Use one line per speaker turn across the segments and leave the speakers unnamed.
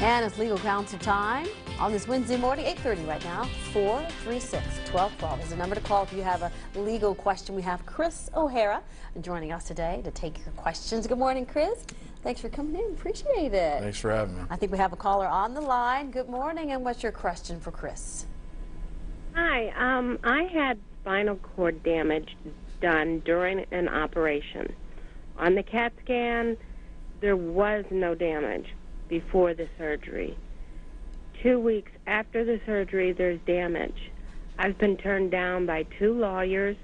And it's legal counsel time on this Wednesday morning, 8:30 right now. 436-1212 is the number to call if you have a legal question. We have Chris O'Hara joining us today to take your questions. Good morning, Chris. Thanks for coming in. Appreciate it.
Thanks for having me.
I think we have a caller on the line. Good morning, and what's your question for Chris?
Hi, I had spinal cord damage done during an operation. On the CAT scan, there was no damage before the surgery. 2 weeks after the surgery, there's damage. I've been turned down by 2 lawyers.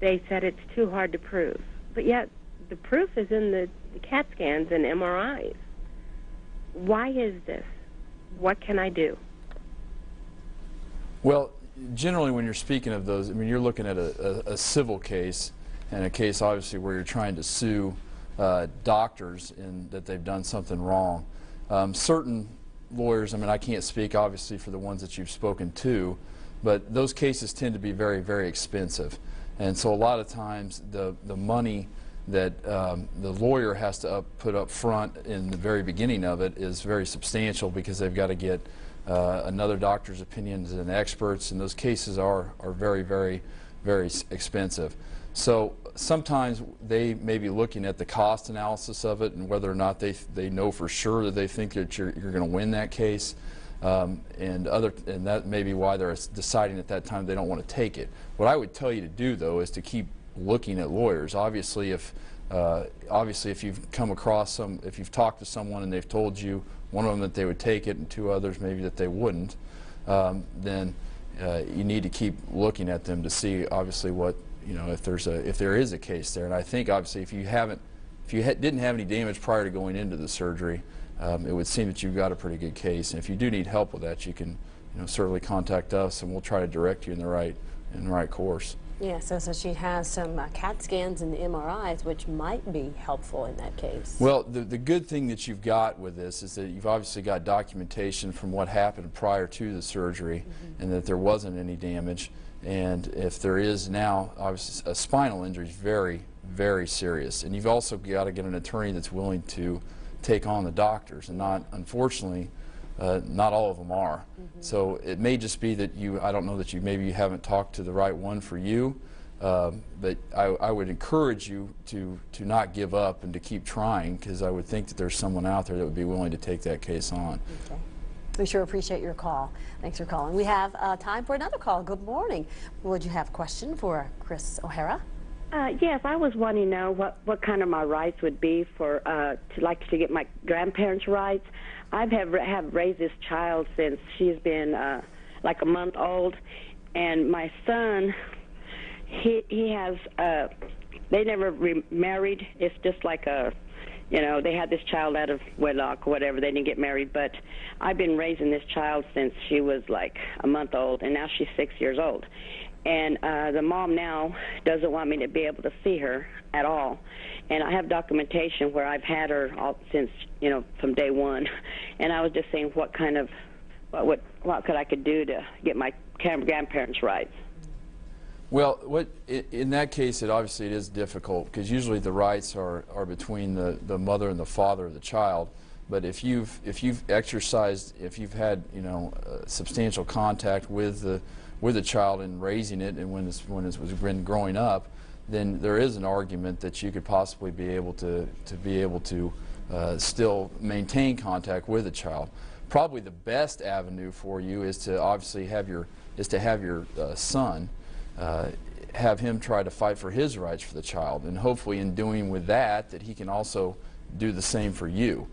They said it's too hard to prove. But yet, the proof is in the CAT scans and MRIs. Why is this? What can I do?
Well, generally when you're speaking of those, I mean, you're looking at a civil case, and a case obviously where you're trying to sue doctors in that they've done something wrong. Certain lawyers, I mean, I can't speak obviously for the ones that you've spoken to, but those cases tend to be very, very expensive. And so a lot of times the money that the lawyer has to put up front in the very beginning of it is very substantial, because they've got to get another doctor's opinions and experts, and those cases are very, very, very expensive. So sometimes they may be looking at the cost analysis of it and whether or not they know for sure that they think that you're going to win that case, and that may be why they're deciding at that time they don't want to take it. What I would tell you to do, though, is to keep looking at lawyers. Obviously, if you've come across if you've talked to someone and they've told you, one of them that they would take it and 2 others maybe that they wouldn't, then you need to keep looking at them to see obviously what, you know, if there is a case there. And I think obviously if you didn't have any damage prior to going into the surgery, it would seem that you've got a pretty good case. And if you do need help with that, you can, you know, certainly contact us, and we'll try to direct you in the right course.
Yeah, so she has some CAT scans and MRIs, which might be helpful in that case.
Well, the good thing that you've got with this is that you've obviously got documentation from what happened prior to the surgery, and that there wasn't any damage. And if there is now, obviously, a spinal injury is very, very serious. And you've also got to get an attorney that's willing to take on the doctors, and unfortunately, not all of them are. So it may just be that I don't know that maybe you haven't talked to the right one for you, but I would encourage you to not give up and to keep trying, because I would think that there's someone out there that would be willing to take that case on.
Okay. We sure appreciate your call. Thanks for calling. We have time for another call. Good morning. Would you have a question for Chris O'Hara?
Yes, I was wanting to know what kind of my rights would be for to get my grandparents' rights. I have raised this child since she's been like a month old, and my son, he has they never remarried. It's just like they had this child out of wedlock or whatever. They didn't get married, but I've been raising this child since she was like a month old, and now she's 6 years old. And the mom now doesn't want me to be able to see her at all. And I have documentation where I've had her since, from day one. And I was just saying what could I do to get my grandparents' rights.
Well, in that case, obviously it is difficult, because usually the rights are between the mother and the father of the child. But if you've had substantial contact with the child in raising it, and when it was growing up, then there is an argument that you could possibly be able to still maintain contact with the child. Probably the best avenue for you is to obviously have your son, have him try to fight for his rights for the child, and hopefully in doing with that he can also do the same for you,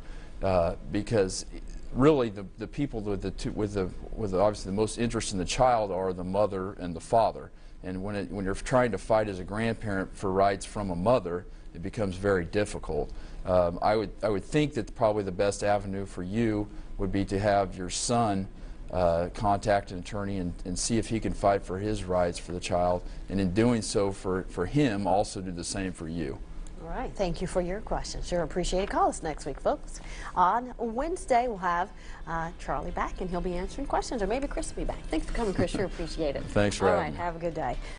because really the people with obviously the most interest in the child are the mother and the father. And when you're trying to fight as a grandparent for rights from a mother, it becomes very difficult. I would think that probably the best avenue for you would be to have your son contact an attorney and see if he can fight for his rights for the child, and in doing so for him also do the same for you.
All right, thank you for your question. Sure appreciate it. Call us next week, folks. On Wednesday, we'll have Charlie back, and he'll be answering questions, or maybe Chris will be back. Thanks for coming, Chris. Sure appreciate it.
Thanks for having me.
All right, have a good day.